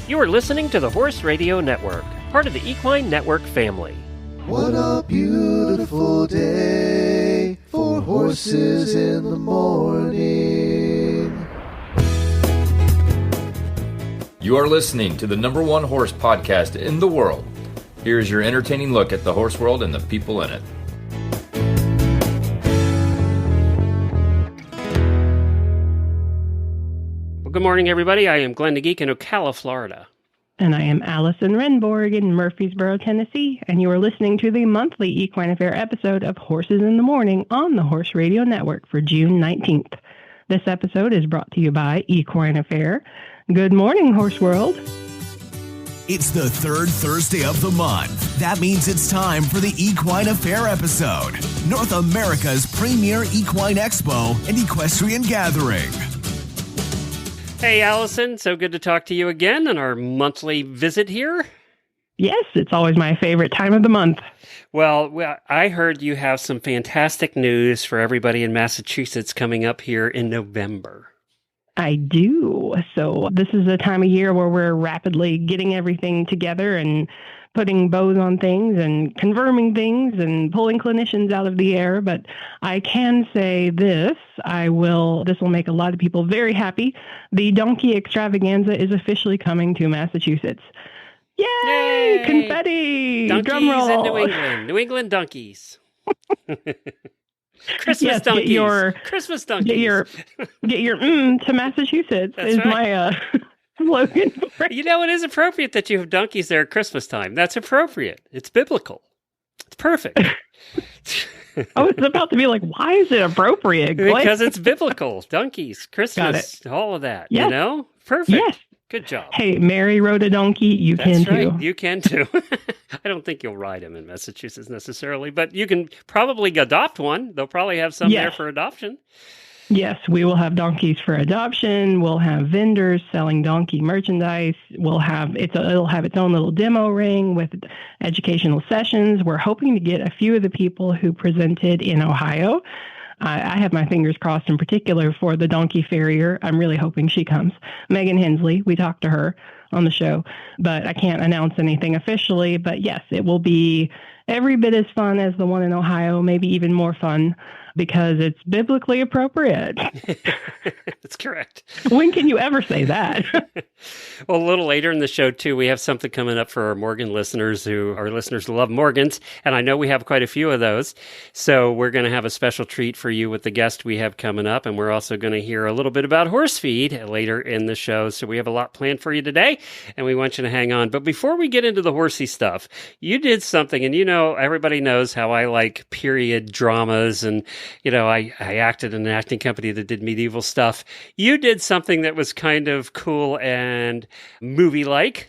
You are listening to the Horse Radio Network, part of the Equine Network family. What a beautiful day for horses in the morning. You are listening to the #1 horse podcast in the world. Here's your entertaining look at the horse world and the people in it. Well, good morning, everybody. I am Glenn the Geek in Ocala, Florida. And I am Allison Rehnborg in Murfreesboro, Tennessee, and you are listening to the monthly Equine Affaire episode of Horses in the Morning on the Horse Radio Network for June 19th. This episode is brought to you by Equine Affaire. Good morning, Horse World. It's the third Thursday of the month. That means it's time for the Equine Affaire episode, North America's premier equine expo and equestrian gathering. Hey, Allison. So good to talk to you again on our monthly visit here. Yes, it's always my favorite time of the month. Well, I heard you have some fantastic news for everybody in Massachusetts coming up here in November. I do. So this is a time of year where we're rapidly getting everything together and putting bows on things and confirming things and pulling clinicians out of the air. But I can say this will make a lot of people very happy. The Donkey Extravaganza is officially coming to Massachusetts. Yay! Confetti! Donkeys Drum roll! in New England. New England donkeys. Christmas donkeys. Christmas donkeys. Get your to Massachusetts. That's is right. My slogan for it. You know, it is appropriate that you have donkeys there at Christmas time. That's appropriate. It's biblical. It's perfect. I was about to be like, why is it appropriate? Because it's biblical. Donkeys, Christmas, all of that. Yes. You know? Perfect. Yes. Good job. Hey, Mary rode a donkey. You That's can right. too. You can too. I don't think you'll ride him in Massachusetts necessarily, but you can probably adopt one. They'll probably have some there for adoption. Yes, we will have donkeys for adoption. We'll have vendors selling donkey merchandise. It'll have its own little demo ring with educational sessions. We're hoping to get a few of the people who presented in Ohio. I have my fingers crossed in particular for the donkey farrier. I'm really hoping she comes. Megan Hensley, we talked to her on the show, but I can't announce anything officially. But yes, it will be every bit as fun as the one in Ohio, maybe even more fun, because it's biblically appropriate. That's correct. When can you ever say that? Well, a little later in the show, too, we have something coming up for our Morgan listeners who love Morgans, and I know we have quite a few of those. So we're going to have a special treat for you with the guest we have coming up, and we're also going to hear a little bit about horse feed later in the show. So we have a lot planned for you today, and we want you to hang on. But before we get into the horsey stuff, you did something, and you know, everybody knows how I like period dramas, and you know, I acted in an acting company that did medieval stuff. You did something that was kind of cool and movie-like.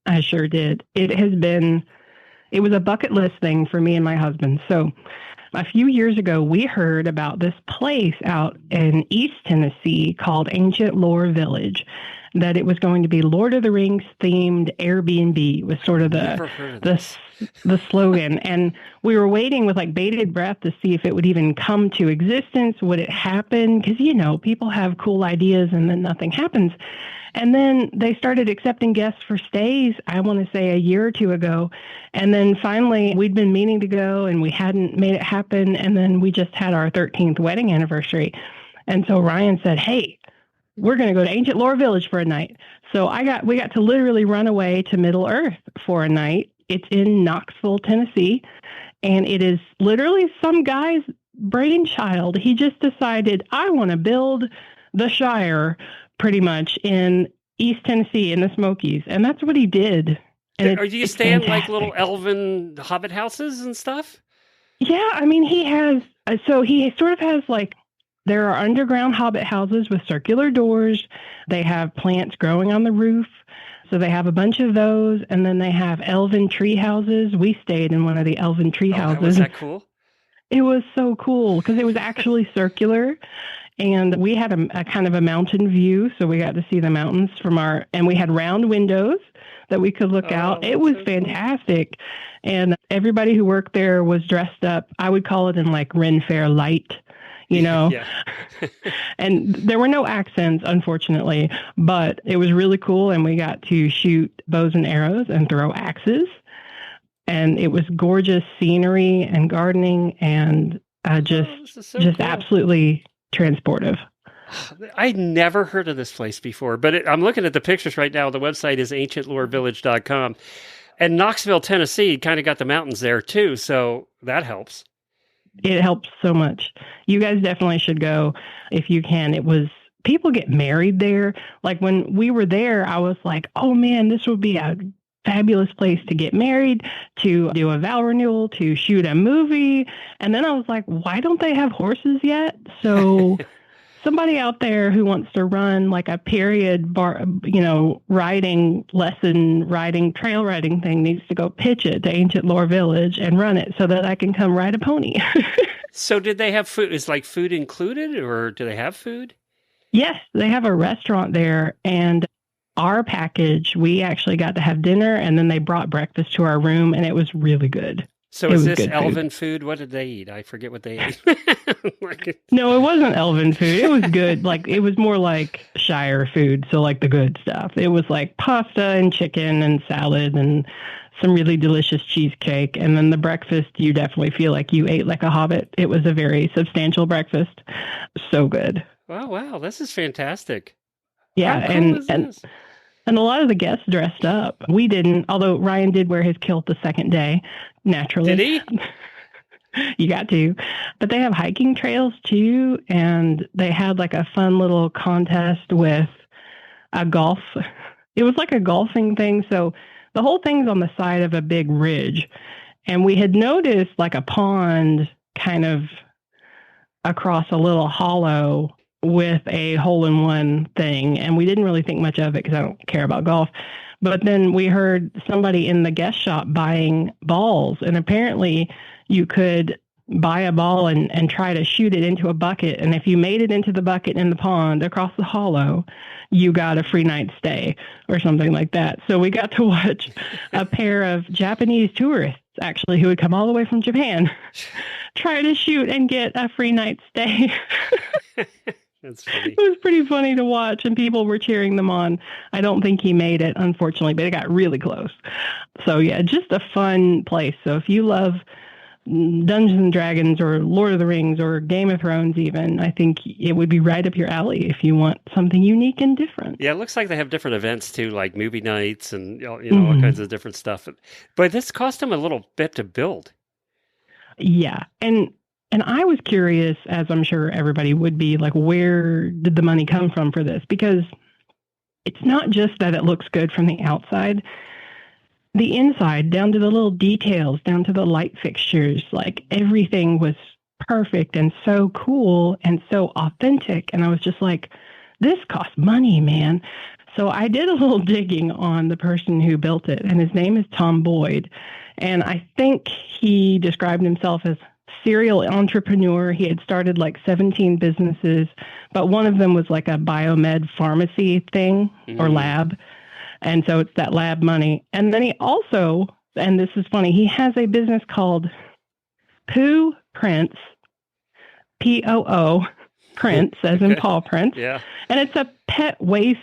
I sure did. It was a bucket list thing for me and my husband. So a few years ago, we heard about this place out in East Tennessee called Ancient Lore Village, that it was going to be Lord of the Rings themed Airbnb was sort of the slogan. And we were waiting with like bated breath to see if it would even come to existence. Would it happen? Because, you know, people have cool ideas and then nothing happens. And then they started accepting guests for stays, I want to say a year or two ago. And then finally, we'd been meaning to go and we hadn't made it happen. And then we just had our 13th wedding anniversary. And so Ryan said, hey, we're going to go to Ancient Lore Village for a night. So we got to literally run away to Middle Earth for a night. It's in Knoxville, Tennessee, and it is literally some guy's brainchild. He just decided, I want to build the Shire pretty much in East Tennessee in the Smokies, and that's what he did. And do you stay in like little elven hobbit houses and stuff? Yeah, I mean, he sort of has like, there are underground hobbit houses with circular doors. They have plants growing on the roof. So they have a bunch of those. And then they have elven tree houses. We stayed in one of the elven tree houses. Was that cool? It was so cool because it was actually circular. And we had a kind of a mountain view. So we got to see the mountains and we had round windows that we could look out. It was fantastic. Cool. And everybody who worked there was dressed up. I would call it in like Ren Fair light. you know? Yeah. And there were no accents, unfortunately, but it was really cool. And we got to shoot bows and arrows and throw axes. And it was gorgeous scenery and gardening and just cool. absolutely transportive. I'd never heard of this place before, but I'm looking at the pictures right now. The website is ancientlorevillage.com. And Knoxville, Tennessee, kind of got the mountains there too, so that helps. It helps so much. You guys definitely should go if you can. People get married there. Like when we were there, I was like, oh man, this would be a fabulous place to get married, to do a vow renewal, to shoot a movie. And then I was like, why don't they have horses yet? So somebody out there who wants to run like a period trail riding thing needs to go pitch it to Ancient Lore Village and run it so that I can come ride a pony. So did they have food? Is like food included, or do they have food? Yes, they have a restaurant there, and our package, we actually got to have dinner, and then they brought breakfast to our room, and it was really good. So is this elven food? What did they eat? I forget what they ate. No, it wasn't elven food. It was good. Like, it was more like Shire food, so like the good stuff. It was like pasta and chicken and salad and some really delicious cheesecake. And then the breakfast, you definitely feel like you ate like a hobbit. It was a very substantial breakfast. So good. Wow, this is fantastic. Yeah, and a lot of the guests dressed up. We didn't, although Ryan did wear his kilt the second day, naturally. Did he? You got to. But they have hiking trails too, and they had like a fun little contest with a golf. It was like a golfing thing. So the whole thing's on the side of a big ridge. And we had noticed like a pond kind of across a little hollow with a hole-in-one thing, and we didn't really think much of it because I don't care about golf. But then we heard somebody in the guest shop buying balls, and apparently you could buy a ball and try to shoot it into a bucket, and if you made it into the bucket in the pond across the hollow, you got a free night stay or something like that. So we got to watch a pair of Japanese tourists, actually, who had come all the way from Japan, try to shoot and get a free night stay. That's funny. It was pretty funny to watch, and people were cheering them on. I don't think he made it, unfortunately, but it got really close. So, yeah, just a fun place. So if you love Dungeons and Dragons or Lord of the Rings or Game of Thrones even, I think it would be right up your alley if you want something unique and different. Yeah, it looks like they have different events, too, like movie nights and all kinds of different stuff. But this cost them a little bit to build. Yeah, and I was curious, as I'm sure everybody would be, like, where did the money come from for this? Because it's not just that it looks good from the outside. The inside, down to the little details, down to the light fixtures, like everything was perfect and so cool and so authentic. And I was just like, this costs money, man. So I did a little digging on the person who built it, and his name is Tom Boyd. And I think he described himself as serial entrepreneur. He had started like 17 businesses, but one of them was like a biomed pharmacy thing or lab. And so it's that lab money. And then he also, and this is funny, he has a business called Poo Prince, P-O-O, Prince, as in Paw Prince. Yeah. And it's a pet waste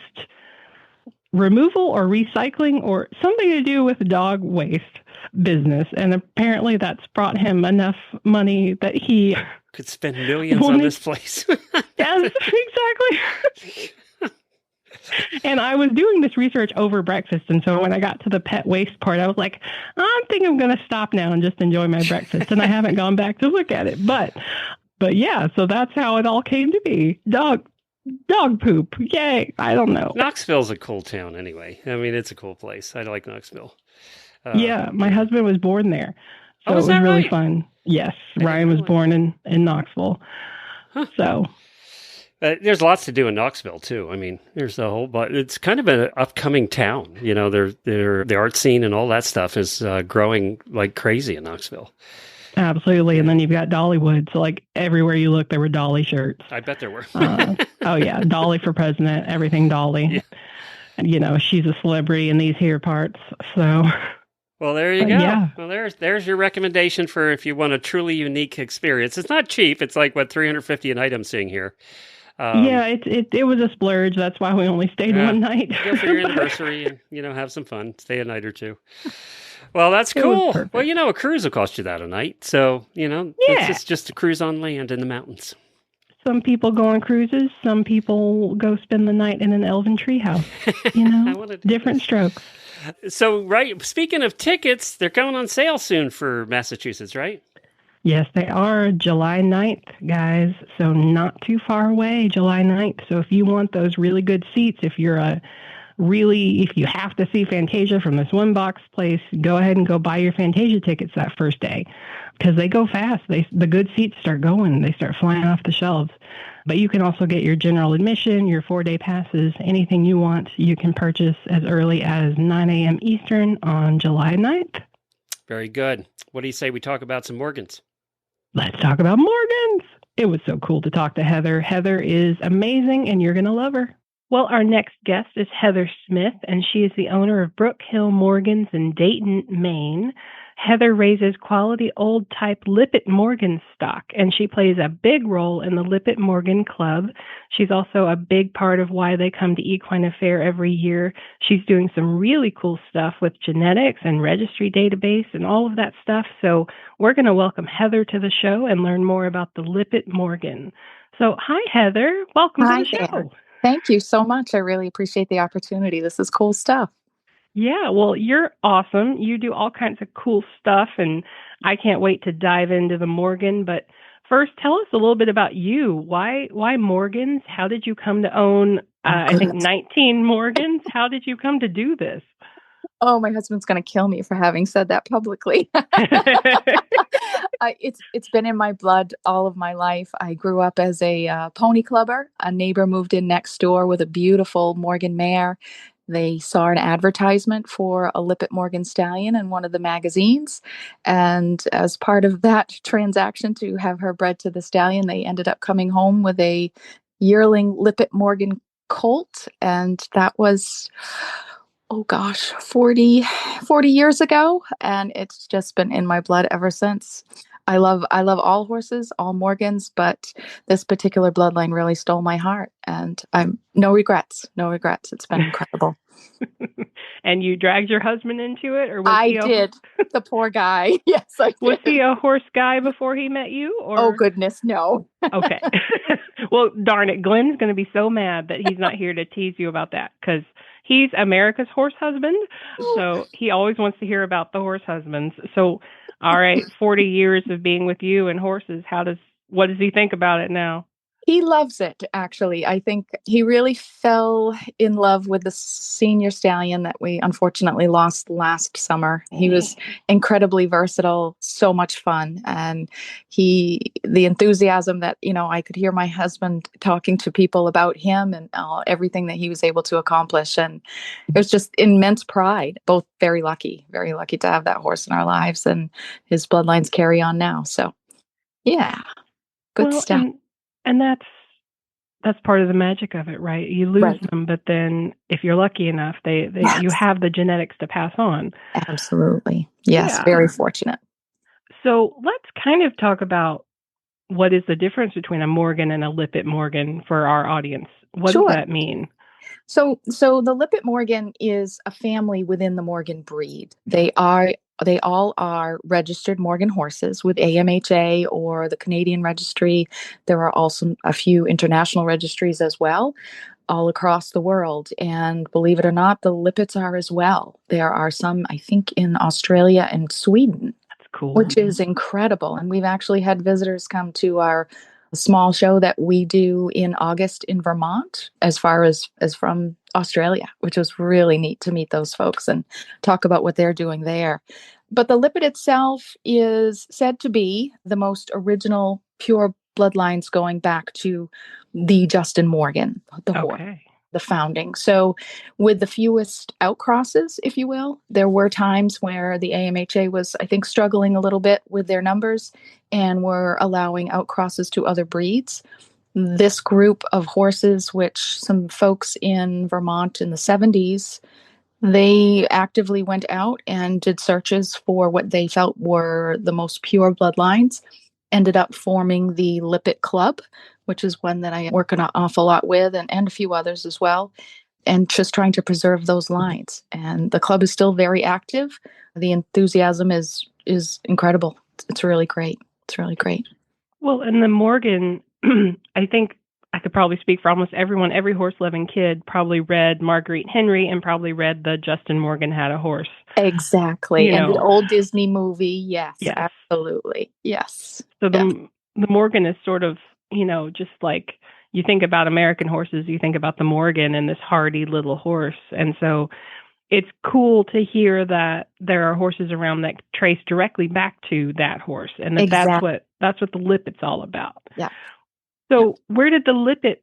removal or recycling or something to do with dog waste business. And apparently that's brought him enough money that he could spend millions on this place. Yes, exactly. And I was doing this research over breakfast. And so when I got to the pet waste part, I was like, I think I'm going to stop now and just enjoy my breakfast. And I haven't gone back to look at it. But yeah, so that's how it all came to be. Dog poop. Yay. I don't know. Knoxville's a cool town anyway. I mean, it's a cool place. I like Knoxville. Yeah, my husband was born there. So it was really right? Fun. Yes, Ryan was born in Knoxville. Huh. So there's lots to do in Knoxville too. I mean, there's a whole, but it's kind of an upcoming town. You know, the art scene and all that stuff is growing like crazy in Knoxville. Absolutely. And then you've got Dollywood. So like everywhere you look, there were Dolly shirts. I bet there were. Oh yeah. Dolly for president, everything Dolly. Yeah. You know, she's a celebrity in these here parts. So Well, there you But go. yeah. Well, there's your recommendation for if you want a truly unique experience. It's not cheap. It's like, what, 350 a night I'm seeing here. Yeah, it was a splurge. That's why we only stayed one night. Go for your anniversary and, have some fun. Stay a night or two. Well, that's It was cool. perfect. Well, a cruise will cost you that a night. So, Yeah. it's just a cruise on land in the mountains. Some people go on cruises. Some people go spend the night in an elven treehouse. I wanna do Different this. strokes. So, right, speaking of tickets, they're going on sale soon for Massachusetts, right? Yes, they are July 9th, guys. So not too far away, July 9th. So if you want those really good seats, if you have to see Fantasia from this one box place, go ahead and go buy your Fantasia tickets that first day because they go fast. The good seats start going. They start flying off the shelves. But you can also get your general admission, your 4-day passes, anything you want. You can purchase as early as 9 a.m. Eastern on July 9th. Very good. What do you say we talk about some Morgans? Let's talk about Morgans. It was so cool to talk to Heather. Heather is amazing, and you're going to love her. Well, our next guest is Heather Smith, and she is the owner of Brook Hill Morgans in Dayton, Maine. Heather raises quality old type Lippitt Morgan stock, and she plays a big role in the Lippitt Morgan Club. She's also a big part of why they come to Equine Affaire every year. She's doing some really cool stuff with genetics and registry database and all of that stuff. So we're going to welcome Heather to the show and learn more about the Lippitt Morgan. So hi, Heather. Welcome to the show. There. Thank you so much. I really appreciate the opportunity. This is cool stuff. Yeah, well, you're awesome. You do all kinds of cool stuff, and I can't wait to dive into the Morgan. But first, tell us a little bit about you. Why Morgans? How did you come to own, I think, 19 Morgans? How did you come to do this? Oh, my husband's going to kill me for having said that publicly. It's been in my blood all of my life. I grew up as a pony clubber. A neighbor moved in next door with a beautiful Morgan mare. They saw an advertisement for a Lippitt Morgan stallion in one of the magazines. And as part of that transaction to have her bred to the stallion, they ended up coming home with a yearling Lippitt Morgan colt. And that was, 40 years ago. And it's just been in my blood ever since. I love all horses, all Morgans, but this particular bloodline really stole my heart, and I'm no regrets. It's been incredible. And you dragged your husband into it, or was I did. The poor guy. Yes, I did. Was he a horse guy before he met you? Or? Oh goodness, no. Okay. Well, darn it, Glenn's going to be so mad that he's not here to tease you about that because he's America's horse husband, so he always wants to hear about the horse husbands. So. All right, 40 years of being with you and horses. What does he think about it now? He loves it, actually. I think he really fell in love with the senior stallion that we unfortunately lost last summer. He was incredibly versatile, so much fun. And the enthusiasm that, I could hear my husband talking to people about him and everything that he was able to accomplish. And it was just immense pride, both very lucky to have that horse in our lives, and his bloodlines carry on now. So yeah, good stuff. And that's part of the magic of it, right? You lose them, but then if you're lucky enough, yes. You have the genetics to pass on. Absolutely. Yes, yeah. Very fortunate. So let's kind of talk about what is the difference between a Morgan and a Lippitt Morgan for our audience. What does that mean? So the Lippitt Morgan is a family within the Morgan breed. They all are registered Morgan horses with AMHA or the Canadian registry. There are also a few international registries as well, all across the world. And believe it or not, the Lippitts are as well. There are some, I think, in Australia and Sweden. That's cool. Which is incredible. And we've actually had visitors come to our small show that we do in August in Vermont, as far as from Australia, which was really neat to meet those folks and talk about what they're doing there. But the Lippitt itself is said to be the most original pure bloodlines going back to the Justin Morgan, the horse, the founding. So with the fewest outcrosses, if you will, there were times where the AMHA was, I think, struggling a little bit with their numbers and were allowing outcrosses to other breeds. This group of horses, which some folks in Vermont in the 70s, They actively went out and did searches for what they felt were the most pure bloodlines, ended up forming the Lippitt Club, which is one that I work an awful lot with, and a few others as well, and just trying to preserve those lines. And the club is still very active. The enthusiasm is incredible. It's really great. It's really great. Well, and the Morgan, I think I could probably speak for almost everyone. Every horse-loving kid probably read Marguerite Henry and probably read the Justin Morgan Had a Horse. Exactly. And the old Disney movie. Yes, absolutely. Yes. So the Morgan is sort of, just like you think about American horses, you think about the Morgan and this hardy little horse. And so it's cool to hear that there are horses around that trace directly back to that horse. And that's what the Lippitt's all about. Yeah. So where did the Lippitt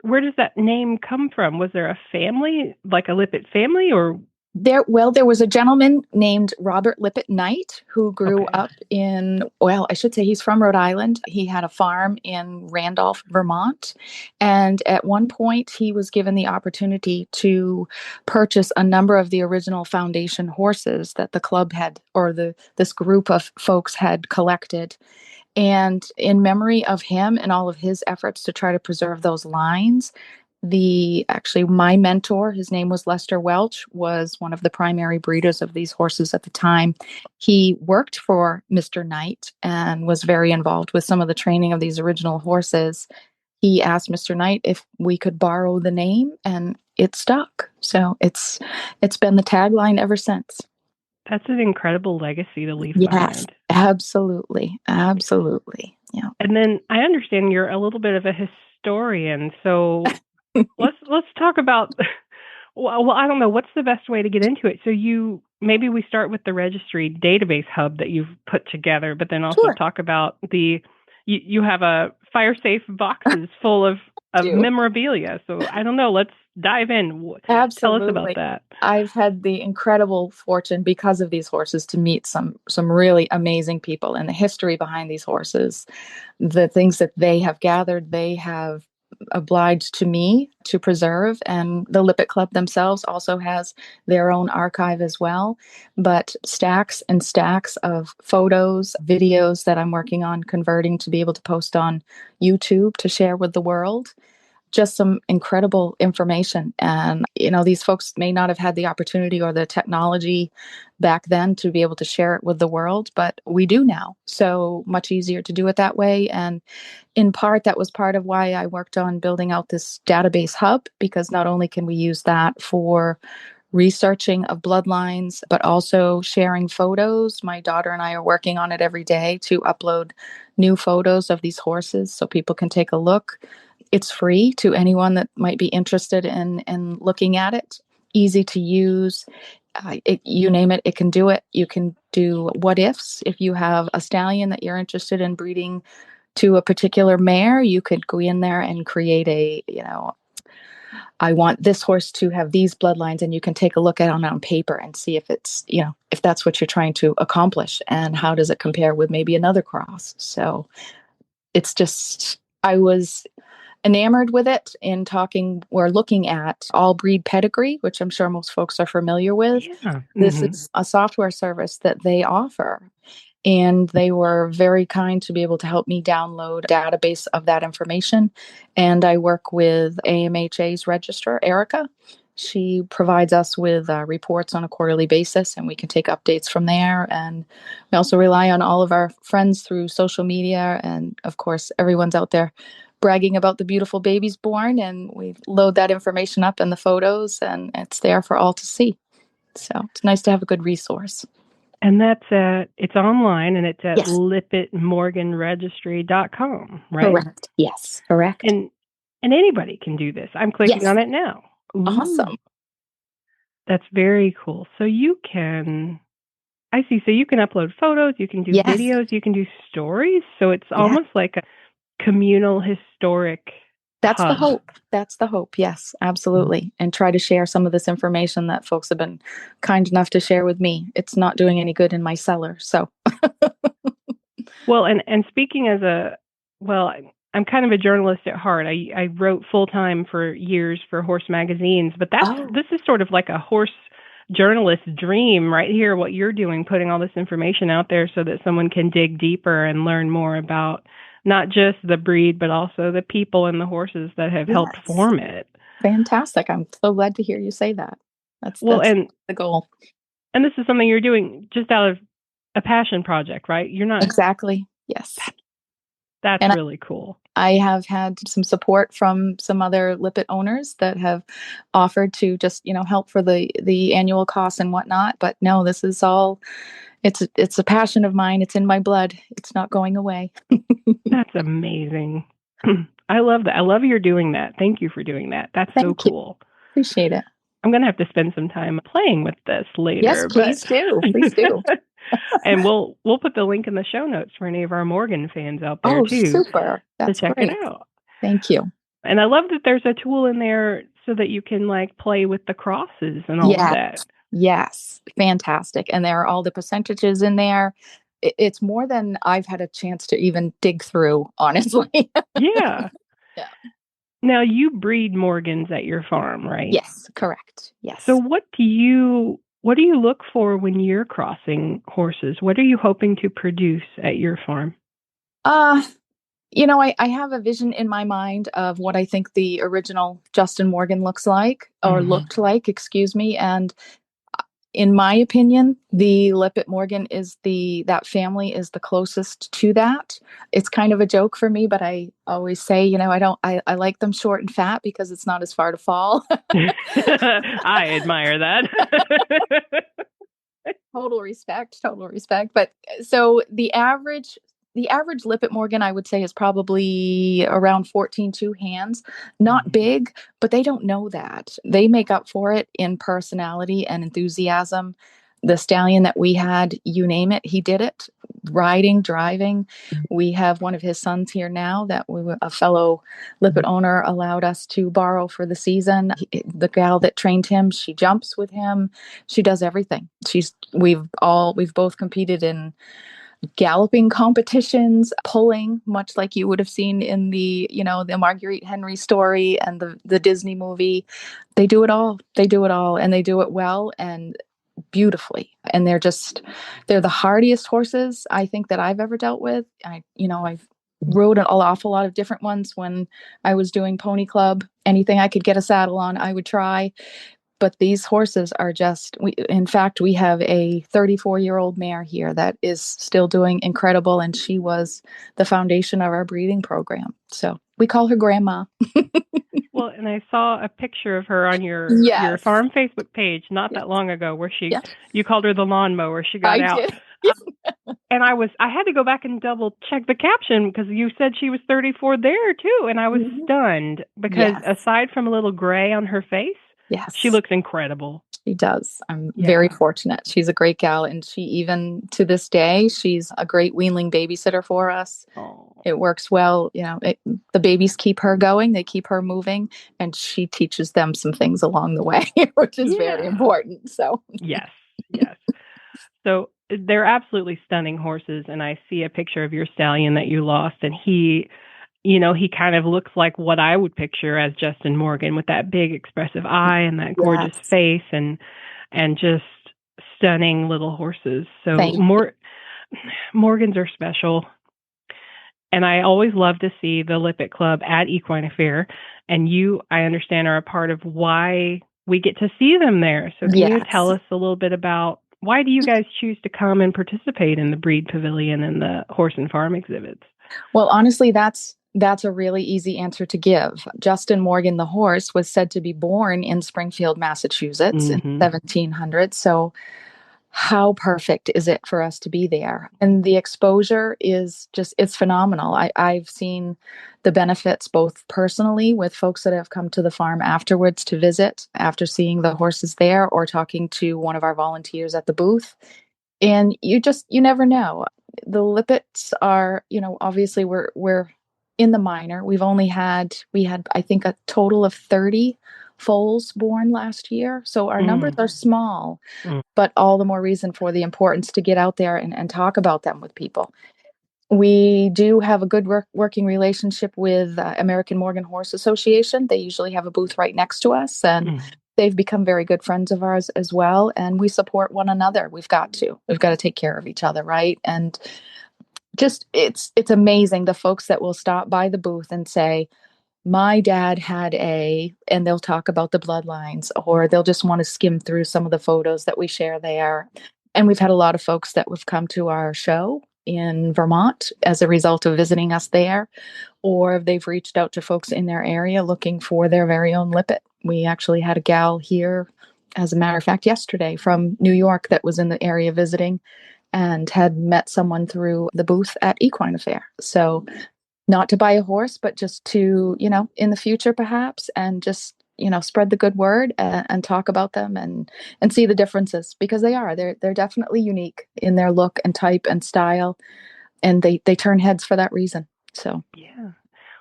where does that name come from? Was there a family, like a Lippitt family, or? There was a gentleman named Robert Lippitt Knight who grew up I should say he's from Rhode Island. He had a farm in Randolph, Vermont. And at one point he was given the opportunity to purchase a number of the original foundation horses that the club had, or this group of folks had collected. And in memory of him and all of his efforts to try to preserve those lines, my mentor, his name was Lester Welch, was one of the primary breeders of these horses at the time. He worked for Mr. Knight and was very involved with some of the training of these original horses. He asked Mr. Knight if we could borrow the name, and it stuck. So it's been the tagline ever since. That's an incredible legacy to leave behind. Yes, absolutely. Absolutely. Yeah. And then I understand you're a little bit of a historian, so let's talk about, well, I don't know, what's the best way to get into it? So maybe we start with the registry database hub that you've put together, but then also talk about you have a fire safe boxes full of memorabilia. So I don't know, let's dive in. Absolutely. Tell us about that. I've had the incredible fortune because of these horses to meet some really amazing people, and the history behind these horses, the things that they have gathered, they have obliged to me to preserve. And the Lippitt Club themselves also has their own archive as well, but stacks and stacks of photos, videos that I'm working on converting to be able to post on YouTube to share with the world. Just some incredible information. And, these folks may not have had the opportunity or the technology back then to be able to share it with the world, but we do now. So much easier to do it that way. And in part, that was part of why I worked on building out this database hub, because not only can we use that for researching of bloodlines, but also sharing photos. My daughter and I are working on it every day to upload new photos of these horses so people can take a look. It's free to anyone that might be interested in looking at it. Easy to use. You name it, it can do it. You can do what ifs. If you have a stallion that you're interested in breeding to a particular mare, you could go in there and create I want this horse to have these bloodlines, and you can take a look at it on paper and see if it's, if that's what you're trying to accomplish, and how does it compare with maybe another cross. So it's just, I was enamored with it in looking at All Breed Pedigree, which I'm sure most folks are familiar with. Yeah. This is a software service that they offer. And they were very kind to be able to help me download a database of that information. And I work with AMHA's registrar, Erica. She provides us with reports on a quarterly basis, and we can take updates from there. And we also rely on all of our friends through social media. And of course, everyone's out there bragging about the beautiful babies born, and we load that information up in the photos, and it's there for all to see. So it's nice to have a good resource. And it's online, and it's at LippittMorganRegistry.com, right? Correct. Yes, correct. And anybody can do this. I'm clicking on it now. Ooh. Awesome. That's very cool. So I see. So you can upload photos, you can do videos, you can do stories. So it's almost like a communal historic That's hub. The hope. That's the hope. Yes, absolutely. And try to share some of this information that folks have been kind enough to share with me. It's not doing any good in my cellar. So, well, and speaking as I'm kind of a journalist at heart. I wrote full time for years for horse magazines, but this is sort of like a horse journalist's dream right here, what you're doing, putting all this information out there so that someone can dig deeper and learn more about not just the breed, but also the people and the horses that have helped form it. Fantastic. I'm so glad to hear you say that. That's and the goal. And this is something you're doing just out of a passion project, right? You're not... Exactly. Yes. That's really cool. I have had some support from some other Lippitt owners that have offered to just, help for the annual costs and whatnot. But no, this is all, it's a passion of mine. It's in my blood. It's not going away. That's amazing. I love that. I love you're doing that. Thank you for doing that. That's so cool. Appreciate it. I'm going to have to spend some time playing with this later. Yes, please do. Please do. And we'll put the link in the show notes for any of our Morgan fans out there too. Oh, super. That's to check great. it out. Thank you. And I love that there's a tool in there so that you can play with the crosses and all of that. Yes. Fantastic. And there are all the percentages in there. It's more than I've had a chance to even dig through, honestly. Yeah. Now, you breed Morgans at your farm, right? Yes, correct. Yes. So what do you look for when you're crossing horses? What are you hoping to produce at your farm? I have a vision in my mind of what I think the original Justin Morgan looks like, or looked like, excuse me. And in my opinion, the Lippitt Morgan that family is the closest to that. It's kind of a joke for me, but I always say, I like them short and fat because it's not as far to fall. I admire that. Total respect. But so the average Lippitt Morgan, I would say, is probably around 14-2 hands. Not big, but they don't know that. They make up for it in personality and enthusiasm. The stallion that we had, you name it, he did it. Riding, driving. We have one of his sons here now that a fellow Lippitt owner allowed us to borrow for the season. The gal that trained him, she jumps with him. She does everything. We've both competed in galloping competitions, pulling, much like you would have seen in the Marguerite Henry story and the Disney movie. They do it all, and they do it well and beautifully. And they're the hardiest horses I think that I've ever dealt with. I've rode an awful lot of different ones when I was doing pony club. Anything I could get a saddle on, I would try. But these horses are in fact, we have a 34-year-old mare here that is still doing incredible. And she was the foundation of our breeding program. So we call her Grandma. Well, and I saw a picture of her on your farm Facebook page not that long ago where you called her the lawnmower. She got out. And I had to go back and double check the caption because you said she was 34 there too. And I was stunned because aside from a little gray on her face, she looks incredible. She does. I'm very fortunate. She's a great gal. And she, even to this day, she's a great weanling babysitter for us. Oh. It works well. The babies keep her going. They keep her moving. And she teaches them some things along the way, which is very important. So Yes. So they're absolutely stunning horses. And I see a picture of your stallion that you lost. And he kind of looks like what I would picture as Justin Morgan, with that big expressive eye and that gorgeous face and just stunning little horses. So Morgans are special. And I always love to see the Lippitt Club at Equine Affaire. And you, I understand, are a part of why we get to see them there. So can you tell us a little bit about why do you guys choose to come and participate in the Breed Pavilion and the horse and farm exhibits? Well, honestly, that's a really easy answer to give. Justin Morgan, the horse, was said to be born in Springfield, Massachusetts in 1700. So how perfect is it for us to be there? And the exposure is it's phenomenal. I've seen the benefits both personally with folks that have come to the farm afterwards to visit after seeing the horses there or talking to one of our volunteers at the booth. And you never know. The Lippitts are, obviously we're in the minor. We had, I think, a total of 30 foals born last year. So our numbers are small, but all the more reason for the importance to get out there and talk about them with people. We do have a good working relationship with American Morgan Horse Association. They usually have a booth right next to us. And they've become very good friends of ours as well. And we support one another. We've got to take care of each other. Right. And just, it's amazing the folks that will stop by the booth and say, my dad had and they'll talk about the bloodlines, or they'll just want to skim through some of the photos that we share there. And we've had a lot of folks that have come to our show in Vermont as a result of visiting us there, or they've reached out to folks in their area looking for their very own Lippitt. We actually had a gal here, as a matter of fact, yesterday from New York that was in the area visiting and had met someone through the booth at Equine Affaire. So not to buy a horse, but just to, in the future perhaps, and just, spread the good word and talk about them and see the differences, because they're definitely unique in their look and type and style. And they turn heads for that reason. So, yeah.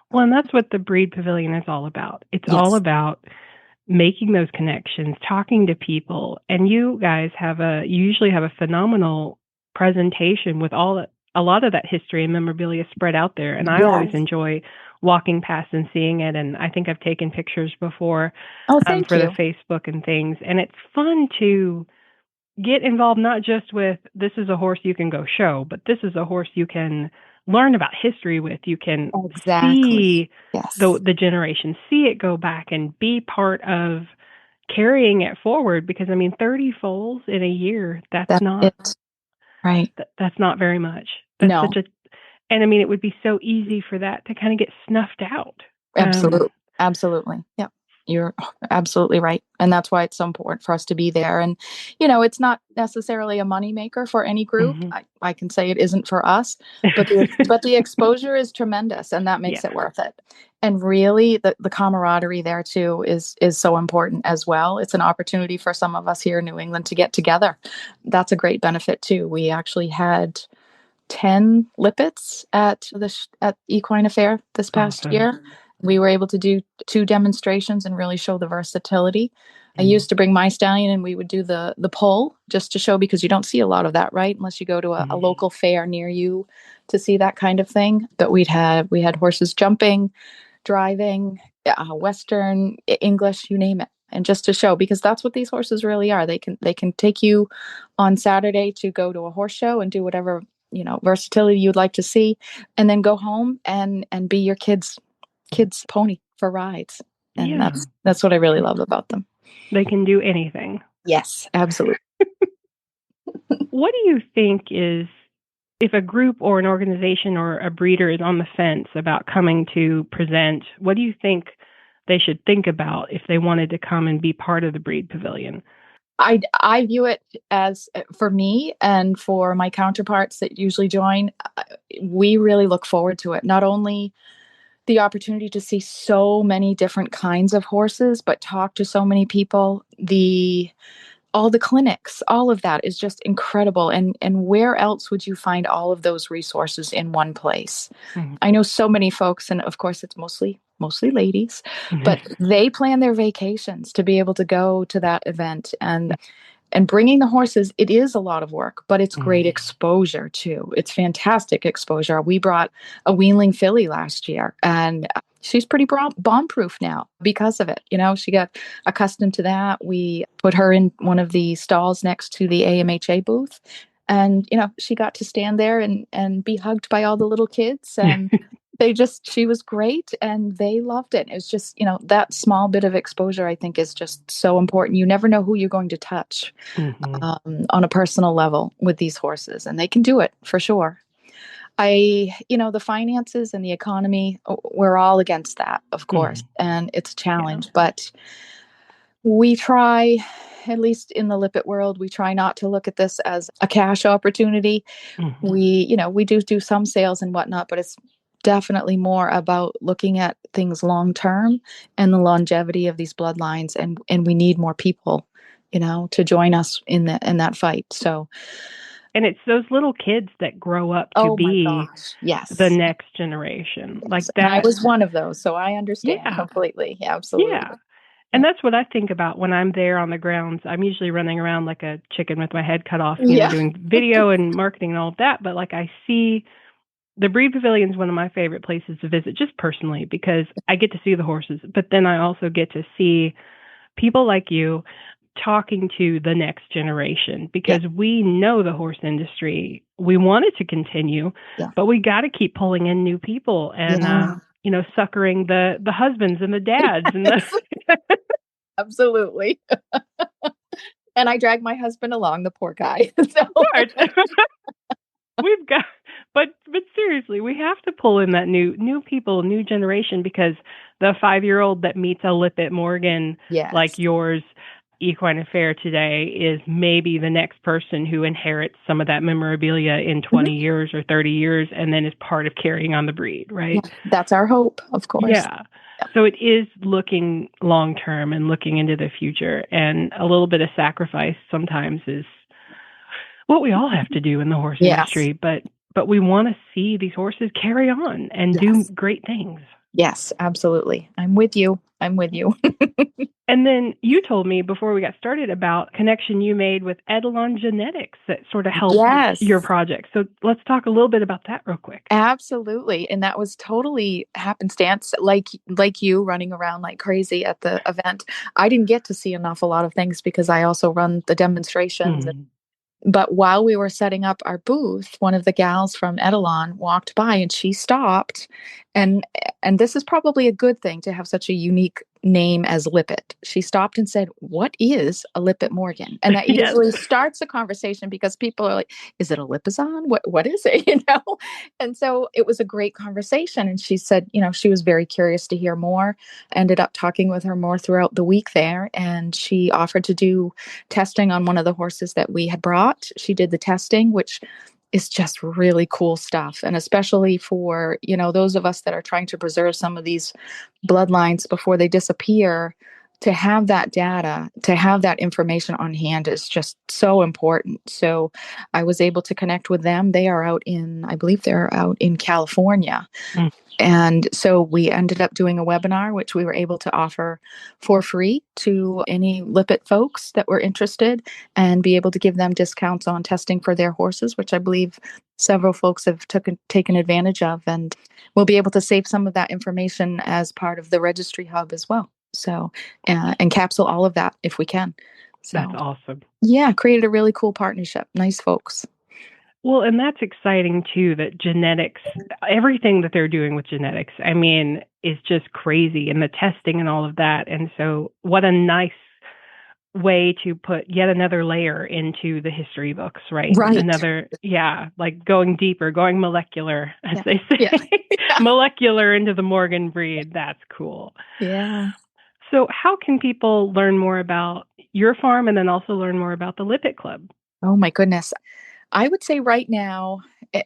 Well, and that's what the Breed Pavilion is all about. It's yes. all about making those connections, talking to people. And you guys you usually have a phenomenal presentation with a lot of that history and memorabilia spread out there. And I yes. always enjoy walking past and seeing it. And I think I've taken pictures before for the Facebook and things. And it's fun to get involved, not just with, this is a horse you can go show, but this is a horse you can learn about history with. You can see yes. the generation, see it go back and be part of carrying it forward. Because 30 foals in a year, that's not it. Right. That's not very much. That's no. And it would be so easy for that to kind of get snuffed out. Absolutely. Yeah. You're absolutely right. And that's why it's so important for us to be there. And, it's not necessarily a moneymaker for any group. Mm-hmm. I can say it isn't for us, but the exposure is tremendous, and that makes it worth it. And really the camaraderie there too is so important as well. It's an opportunity for some of us here in New England to get together. That's a great benefit too. We actually had 10 Lippitts at Equine Affaire this past year. We were able to do 2 demonstrations and really show the versatility. I used to bring my stallion and we would do the pull just to show, because you don't see a lot of that, right? Unless you go to a local fair near you to see that kind of thing. But we had horses jumping, driving, Western, English, you name it. And just to show, because that's what these horses really are. They can take you on Saturday to go to a horse show and do whatever, versatility you'd like to see, and then go home and be your kids' pony for rides. And that's what I really love about them. They can do anything. Yes, absolutely. What do you think is, if a group or an organization or a breeder is on the fence about coming to present, what do you think they should think about if they wanted to come and be part of the Breed Pavilion? I view it as, for me and for my counterparts that usually join, we really look forward to it. Not only the opportunity to see so many different kinds of horses, but talk to so many people, all the clinics, all of that is just incredible. And where else would you find all of those resources in one place? Mm-hmm. I know so many folks, and of course it's mostly ladies, but they plan their vacations to be able to go to that event. And bringing the horses, it is a lot of work, but it's great exposure too. It's fantastic exposure. We brought a weanling filly last year, and she's pretty bomb-proof now because of it. She got accustomed to that. We put her in one of the stalls next to the AMHA booth, and she got to stand there and be hugged by all the little kids, and she was great, and they loved it. It was just, that small bit of exposure, I think, is just so important. You never know who you're going to touch on a personal level with these horses, and they can do it for sure. The finances and the economy, we're all against that, of course, and it's a challenge, but we try, at least in the Lippitt world, we try not to look at this as a cash opportunity. We do some sales and whatnot, but it's definitely more about looking at things long-term and the longevity of these bloodlines. And we need more people, to join us in that fight. So, and it's those little kids that grow up to be the next generation. Like that. And I was one of those, so I understand completely. Yeah, absolutely. Yeah. And that's what I think about when I'm there on the grounds. I'm usually running around like a chicken with my head cut off, doing video and marketing and all of that. But I see the Breed Pavilion is one of my favorite places to visit, just personally, because I get to see the horses, but then I also get to see people like you talking to the next generation, because we know the horse industry, we want it to continue, but we got to keep pulling in new people and, suckering the husbands and the dads. And Absolutely. And I drag my husband along, the poor guy. So. We've got, but seriously, we have to pull in that new people, new generation, because the 5-year-old that meets a Lippitt Morgan like yours, Equine Affaire today, is maybe the next person who inherits some of that memorabilia in 20 years or 30 years, and then is part of carrying on the breed, right? Yeah, that's our hope, of course. Yeah. So it is looking long term and looking into the future, and a little bit of sacrifice sometimes is what we all have to do in the horse industry, but we want to see these horses carry on and do great things. Yes, absolutely. I'm with you. And then you told me before we got started about a connection you made with Edelon Genetics that sort of helped your project. So let's talk a little bit about that real quick. Absolutely. And that was totally happenstance, like you running around like crazy at the event. I didn't get to see an awful lot of things because I also run the demonstrations. But while we were setting up our booth, one of the gals from Edelon walked by and she stopped. And this is probably a good thing to have such a unique name as Lippitt. She stopped and said, "What is a Lippitt Morgan?" And that usually starts a conversation because people are like, "Is it a Lipizzan? What is it?" And so it was a great conversation. And she said, she was very curious to hear more. Ended up talking with her more throughout the week there. And she offered to do testing on one of the horses that we had brought. She did the testing, which is just really cool stuff. And especially for, those of us that are trying to preserve some of these bloodlines before they disappear, to have that data, to have that information on hand is just so important. So I was able to connect with them. I believe they're out in California. And so we ended up doing a webinar, which we were able to offer for free to any Lippitt folks that were interested and be able to give them discounts on testing for their horses, which I believe several folks have taken advantage of. And we'll be able to save some of that information as part of the registry hub as well. So, and capsule all of that if we can. So, that's awesome. Yeah, created a really cool partnership. Nice folks. Well, and that's exciting too, that genetics, everything that they're doing with genetics, is just crazy, and the testing and all of that. And so what a nice way to put yet another layer into the history books, right? Another, like going deeper, going molecular, as they say, molecular into the Morgan breed. That's cool. Yeah. So how can people learn more about your farm and then also learn more about the Lippitt Club? Oh my goodness. I would say right now,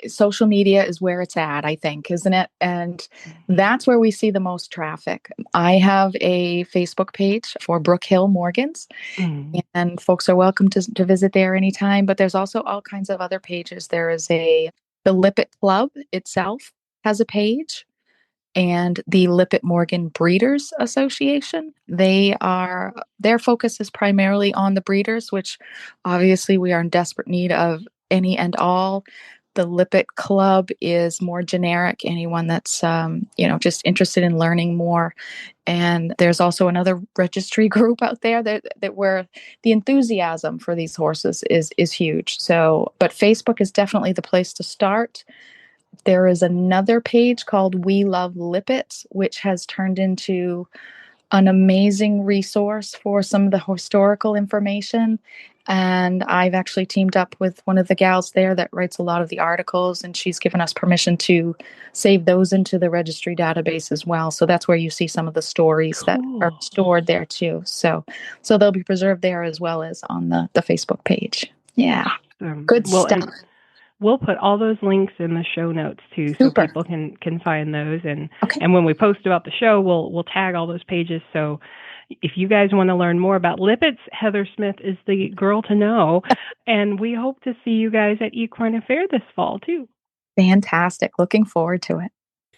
social media is where it's at, I think, isn't it? And that's where we see the most traffic. I have a Facebook page for Brook Hill Morgans, and folks are welcome to visit there anytime. But there's also all kinds of other pages. There is the Lippitt Club itself has a page, and the Lippitt Morgan Breeders Association. Their focus is primarily on the breeders, which obviously we are in desperate need of any and all. The Lippitt Club is more generic, anyone that's, just interested in learning more. And there's also another registry group out there that where the enthusiasm for these horses is huge. So, but Facebook is definitely the place to start. There is another page called We Love Lippitt, which has turned into an amazing resource for some of the historical information. And I've actually teamed up with one of the gals there that writes a lot of the articles, and she's given us permission to save those into the registry database as well. So that's where you see some of the stories that are stored there too. So they'll be preserved there as well as on the Facebook page. Yeah. Good stuff. We'll put all those links in the show notes too, so people can find those. And when we post about the show, we'll tag all those pages. So if you guys want to learn more about Lippitt's, Heather Smith is the girl to know. And we hope to see you guys at Equine Affaire this fall too. Fantastic. Looking forward to it.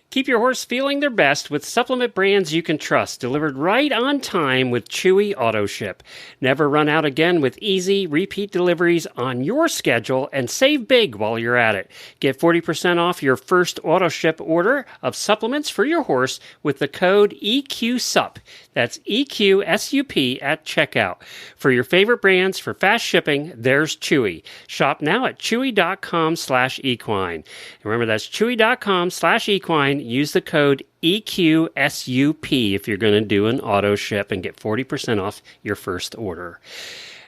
Keep your horse feeling their best with supplement brands you can trust, delivered right on time with Chewy Auto Ship. Never run out again with easy, repeat deliveries on your schedule, and save big while you're at it. Get 40% off your first auto ship order of supplements for your horse with the code EQSUP. That's EQSUP at checkout. For your favorite brands for fast shipping, there's Chewy. Shop now at chewy.com/equine. Remember, that's chewy.com/equine. Use the code EQSUP if you're going to do an auto ship and get 40% off your first order.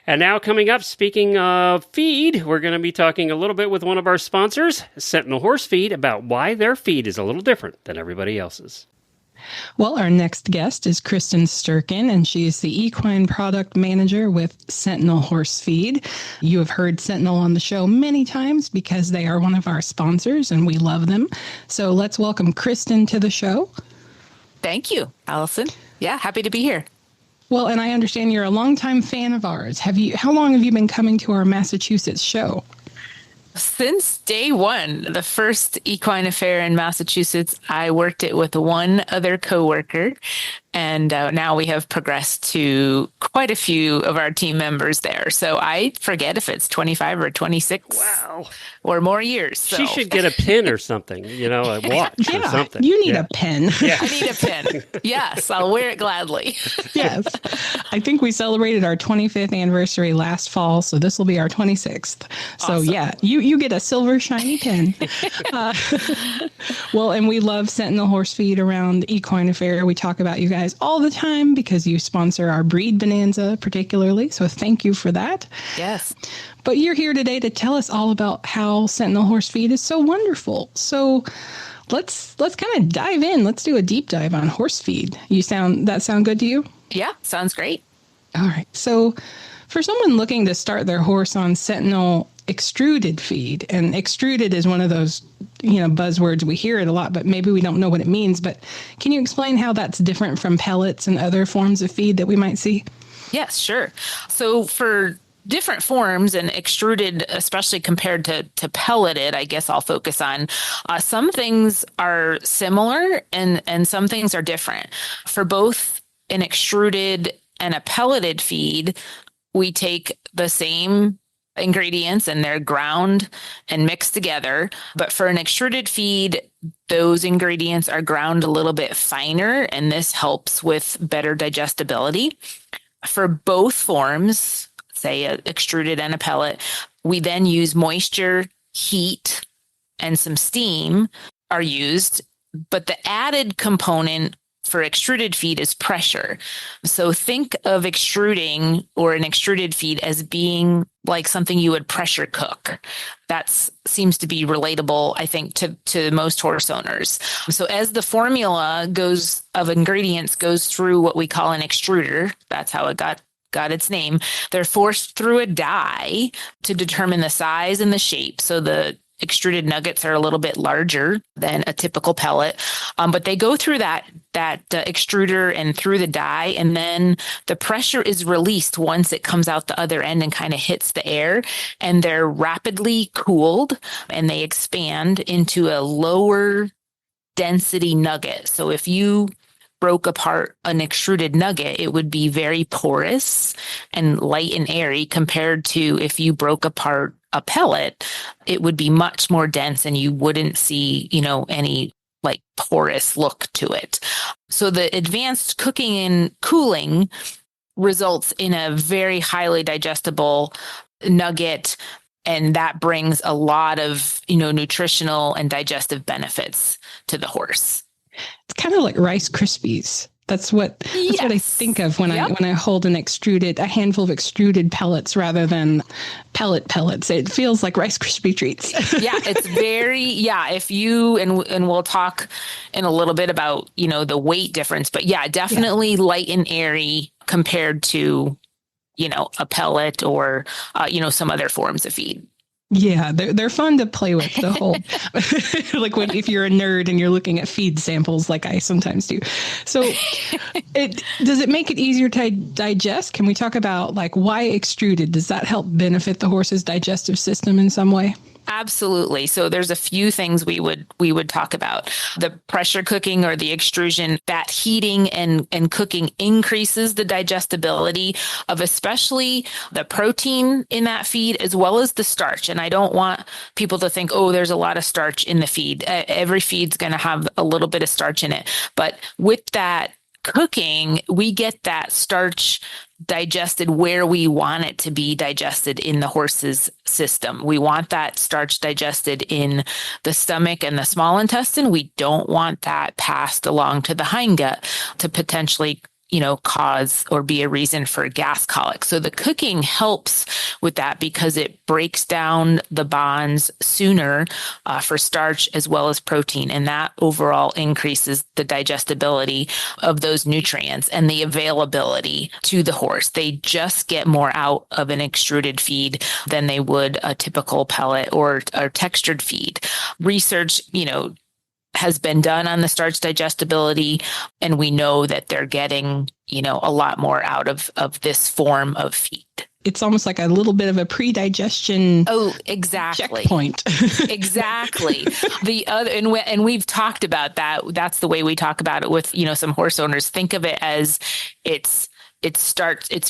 And now coming up, speaking of feed, we're going to be talking a little bit with one of our sponsors, Sentinel Horse Feed, about why their feed is a little different than everybody else's. Well, our next guest is Kristyn Sturken, and she is the equine product manager with Sentinel Horse Feed. You have heard Sentinel on the show many times because they are one of our sponsors, and we love them. So let's welcome Kristyn to the show. Thank you, Allison. Yeah, happy to be here. Well, and I understand you're a longtime fan of ours. How long have you been coming to our Massachusetts show? Since day one, the first Equine Affaire in Massachusetts, I worked it with one other coworker, and now we have progressed to quite a few of our team members there. So I forget if it's 25 or 26 or more years. So. She should get a pin or something, a watch or something. You need a pin. Yeah. I need a pin. Yes, I'll wear it gladly. Yes. I think we celebrated our 25th anniversary last fall, so this will be our 26th. So awesome. Yeah, you get a silver shiny pin. Well, and we love Sentinel Horse Feed around Equine Affaire. We talk about you guys all the time because you sponsor our breed bonanza particularly. So thank you for that. Yes. But you're here today to tell us all about how Sentinel Horse Feed is so wonderful. So let's kind of dive in. Let's do a deep dive on horse feed. That sound good to you? Yeah, sounds great. All right. So for someone looking to start their horse on Sentinel Extruded feed, and extruded is one of those, buzzwords, we hear it a lot, but maybe we don't know what it means. But can you explain how that's different from pellets and other forms of feed that we might see? Yes, sure. So for different forms, and extruded, especially compared to pelleted, I guess I'll focus on. Some things are similar and some things are different. For both an extruded and a pelleted feed, we take the same ingredients and they're ground and mixed together. But for an extruded feed, those ingredients are ground a little bit finer, and this helps with better digestibility. For both forms, say a extruded and a pellet, we then use moisture, heat, and some steam are used. But the added component for extruded feed is pressure. So think of extruding or an extruded feed as being like something you would pressure cook. That seems to be relatable, I think, to most horse owners. So as the formula of ingredients goes through what we call an extruder, that's how it got its name, they're forced through a die to determine the size and the shape. So the extruded nuggets are a little bit larger than a typical pellet, but they go through that extruder and through the die, and then the pressure is released once it comes out the other end and kind of hits the air, and they're rapidly cooled and they expand into a lower density nugget. So if you broke apart an extruded nugget, it would be very porous and light and airy compared to if you broke apart a pellet, it would be much more dense and you wouldn't see, any like porous look to it. So the advanced cooking and cooling results in a very highly digestible nugget, and that brings a lot of, nutritional and digestive benefits to the horse. It's kind of like Rice Krispies. That's what I think of when I hold a handful of extruded pellets rather than pellets. It feels like Rice Krispie treats. It's very, if you, and we'll talk in a little bit about, the weight difference, but definitely light and airy compared to, a pellet or, some other forms of feed. Yeah, they're fun to play with, the whole, like if you're a nerd and you're looking at feed samples like I sometimes do. So does it make it easier to digest? Can we talk about why extruded? Does that help benefit the horse's digestive system in some way? Absolutely. So there's a few things we would talk about. The pressure cooking or the extrusion, that heating and cooking increases the digestibility of especially the protein in that feed as well as the starch. And I don't want people to think, oh, there's a lot of starch in the feed. Every feed's going to have a little bit of starch in it. But with that cooking, we get that starch digested where we want it to be digested in the horse's system. We want that starch digested in the stomach and the small intestine. We don't want that passed along to the hindgut to potentially cause or be a reason for gas colic. So the cooking helps with that because it breaks down the bonds sooner for starch as well as protein. And that overall increases the digestibility of those nutrients and the availability to the horse. They just get more out of an extruded feed than they would a typical pellet or textured feed. Research, has been done on the starch digestibility, and we know that they're getting, a lot more out of this form of feed. It's almost like a little bit of a pre-digestion. Oh, exactly. Checkpoint. Exactly. The other, and we've talked about that. That's the way we talk about it with, some horse owners. Think of it as it's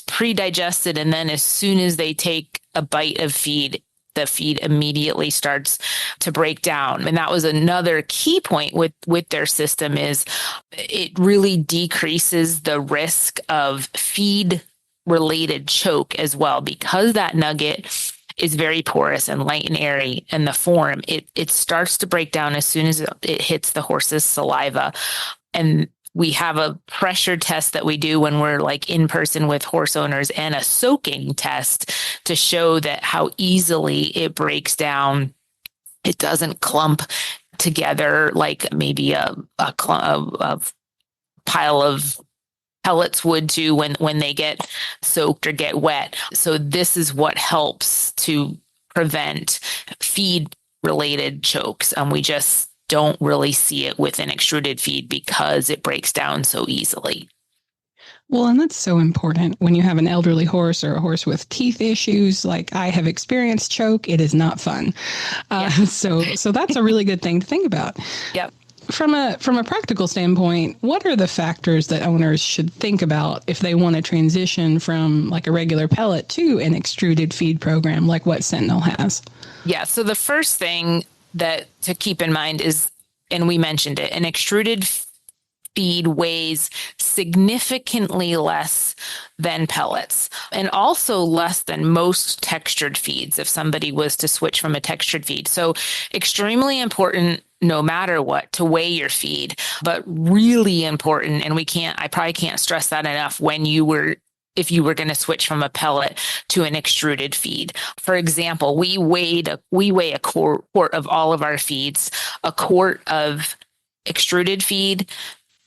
pre-digested, and then as soon as they take a bite of feed, the feed immediately starts to break down. And that was another key point with their system is it really decreases the risk of feed related choke as well, because that nugget is very porous and light and airy in the form. It starts to break down as soon as it hits the horse's saliva. And we have a pressure test that we do when we're like in person with horse owners, and a soaking test to show that how easily it breaks down. It doesn't clump together like maybe a pile of pellets would do when they get soaked or get wet. So this is what helps to prevent feed related chokes. We just don't really see it with an extruded feed because it breaks down so easily. Well, and that's so important when you have an elderly horse or a horse with teeth issues. Like I have experienced choke. It is not fun. So that's a really good thing to think about. Yep. From a practical standpoint, what are the factors that owners should think about if they want to transition from like a regular pellet to an extruded feed program like what Sentinel has? Yeah. So the first thing that to keep in mind is, and we mentioned it, an extruded feed weighs significantly less than pellets and also less than most textured feeds if somebody was to switch from a textured feed. So extremely important no matter what to weigh your feed, but really important. And I probably can't stress that enough if you were going to switch from a pellet to an extruded feed. For example, we weigh a quart of all of our feeds. A quart of extruded feed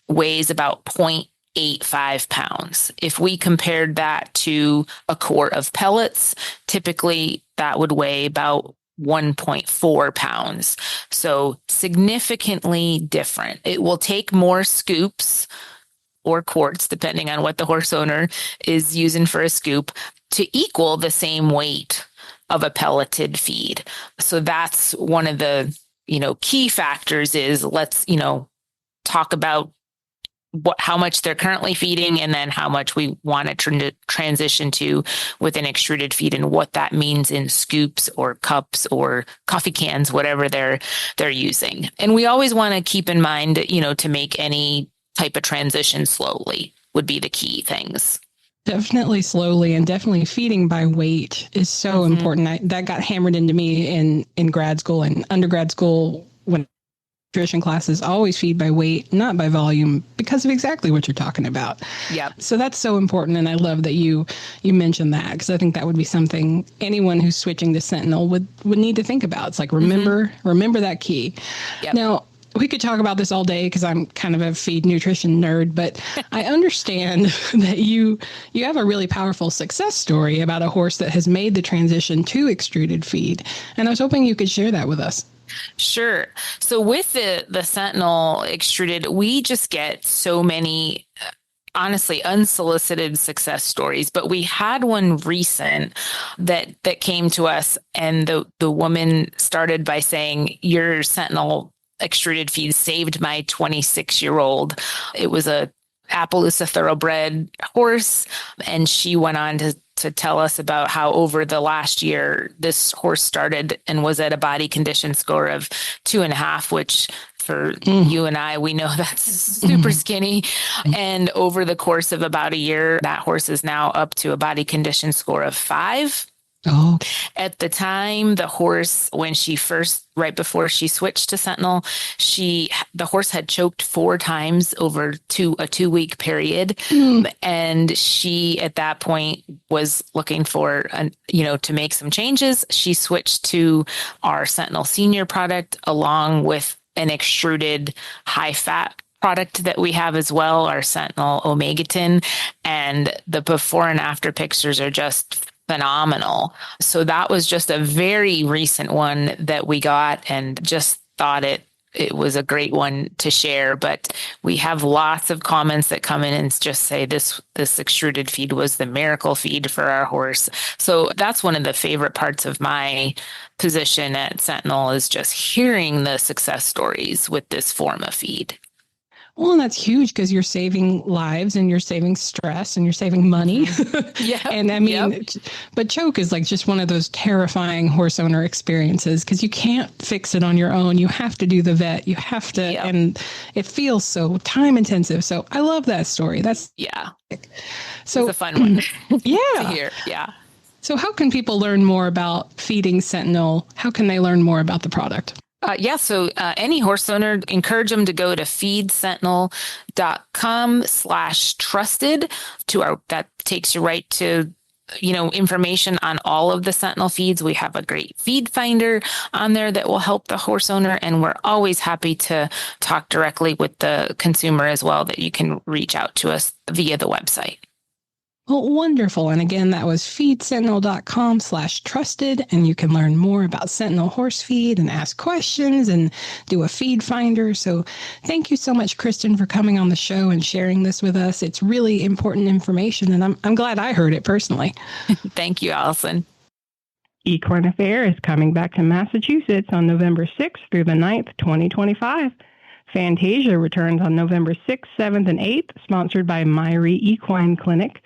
weighs about 0.85 pounds. If we compared that to a quart of pellets, typically that would weigh about 1.4 pounds. So significantly different. It will take more scoops or quarts, depending on what the horse owner is using for a scoop, to equal the same weight of a pelleted feed. So that's one of the, key factors is let's, talk about how much they're currently feeding and then how much we want to transition to with an extruded feed and what that means in scoops or cups or coffee cans, whatever they're using. And we always want to keep in mind, to make any type of transition slowly would be the key things. Definitely slowly, and definitely feeding by weight is so important. That got hammered into me in grad school and undergrad school when nutrition classes always feed by weight, not by volume, because of exactly what you're talking about. Yeah. So that's so important. And I love that you mentioned that, because I think that would be something anyone who's switching to Sentinel would need to think about. It's like, remember that key. Yep. Now, we could talk about this all day because I'm kind of a feed nutrition nerd, but I understand that you have a really powerful success story about a horse that has made the transition to extruded feed. And I was hoping you could share that with us. Sure. So with the Sentinel extruded, we just get so many honestly unsolicited success stories, but we had one recent that came to us, and the woman started by saying, "Your Sentinel extruded feed saved my 26-year-old." It was a Appaloosa thoroughbred horse, and she went on to tell us about how over the last year this horse started and was at a body condition score of 2.5, which for you and I, we know that's super skinny. And over the course of about a year, that horse is now up to a body condition score of 5. Oh, At the time, the horse, when she first, right before she switched to Sentinel, the horse had choked 4 times over a 2-week period. And she, at that point, was looking for, to make some changes. She switched to our Sentinel Senior product along with an extruded high fat product that we have as well, our Sentinel Omegatin. And the before and after pictures are just phenomenal. So that was just a very recent one that we got, and just thought it was a great one to share. But we have lots of comments that come in and just say this extruded feed was the miracle feed for our horse. So that's one of the favorite parts of my position at Sentinel, is just hearing the success stories with this form of feed. well, and that's huge because you're saving lives and you're saving stress and you're saving money. Yeah. And I mean, but choke is like just one of those terrifying horse owner experiences because you can't fix it on your own. You have to do the vet. You have to, and it feels so time intensive. So I love that story. That's so it's a fun one. To hear. Yeah. So how can people learn more about feeding Sentinel? How can they learn more about the product? So any horse owner, encourage them to go to feedsentinel.com/trusted that takes you right to, information on all of the Sentinel feeds. We have a great feed finder on there that will help the horse owner. And we're always happy to talk directly with the consumer as well, that you can reach out to us via the website. Well, wonderful. And again, that was feedsentinel.com/trusted. And you can learn more about Sentinel horse feed and ask questions and do a feed finder. So thank you so much, Kristyn, for coming on the show and sharing this with us. It's really important information, and I'm glad I heard it personally. Thank you, Allison. Equine Affaire is coming back to Massachusetts on November 6th through the 9th, 2025. Fantasia returns on November 6th, 7th, and 8th, sponsored by Myrie Equine Clinic.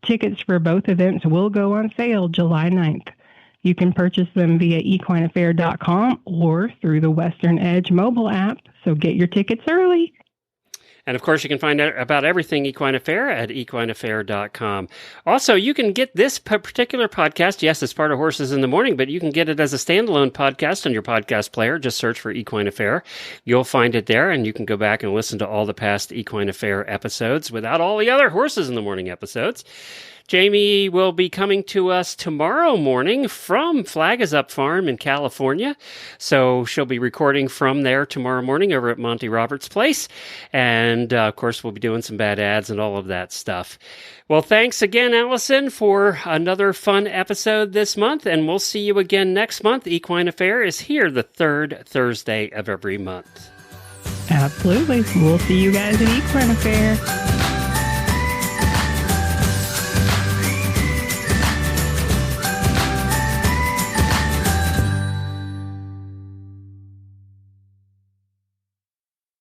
Tickets for both events will go on sale July 9th. You can purchase them via equineaffaire.com or through the Western Edge mobile app, so get your tickets early. And of course, you can find out about everything Equine Affaire at equineaffaire.com. Also, you can get this particular podcast. Yes, it's part of Horses in the Morning, but you can get it as a standalone podcast on your podcast player. Just search for Equine Affaire. You'll find it there, and you can go back and listen to all the past Equine Affaire episodes without all the other Horses in the Morning episodes. Jamie will be coming to us tomorrow morning from Flag Is Up Farm in California. So she'll be recording from there tomorrow morning over at Monty Roberts' place. And, of course, we'll be doing some bad ads and all of that stuff. Well, thanks again, Allison, for another fun episode this month. And we'll see you again next month. Equine Affaire is here the third Thursday of every month. Absolutely. We'll see you guys at Equine Affaire.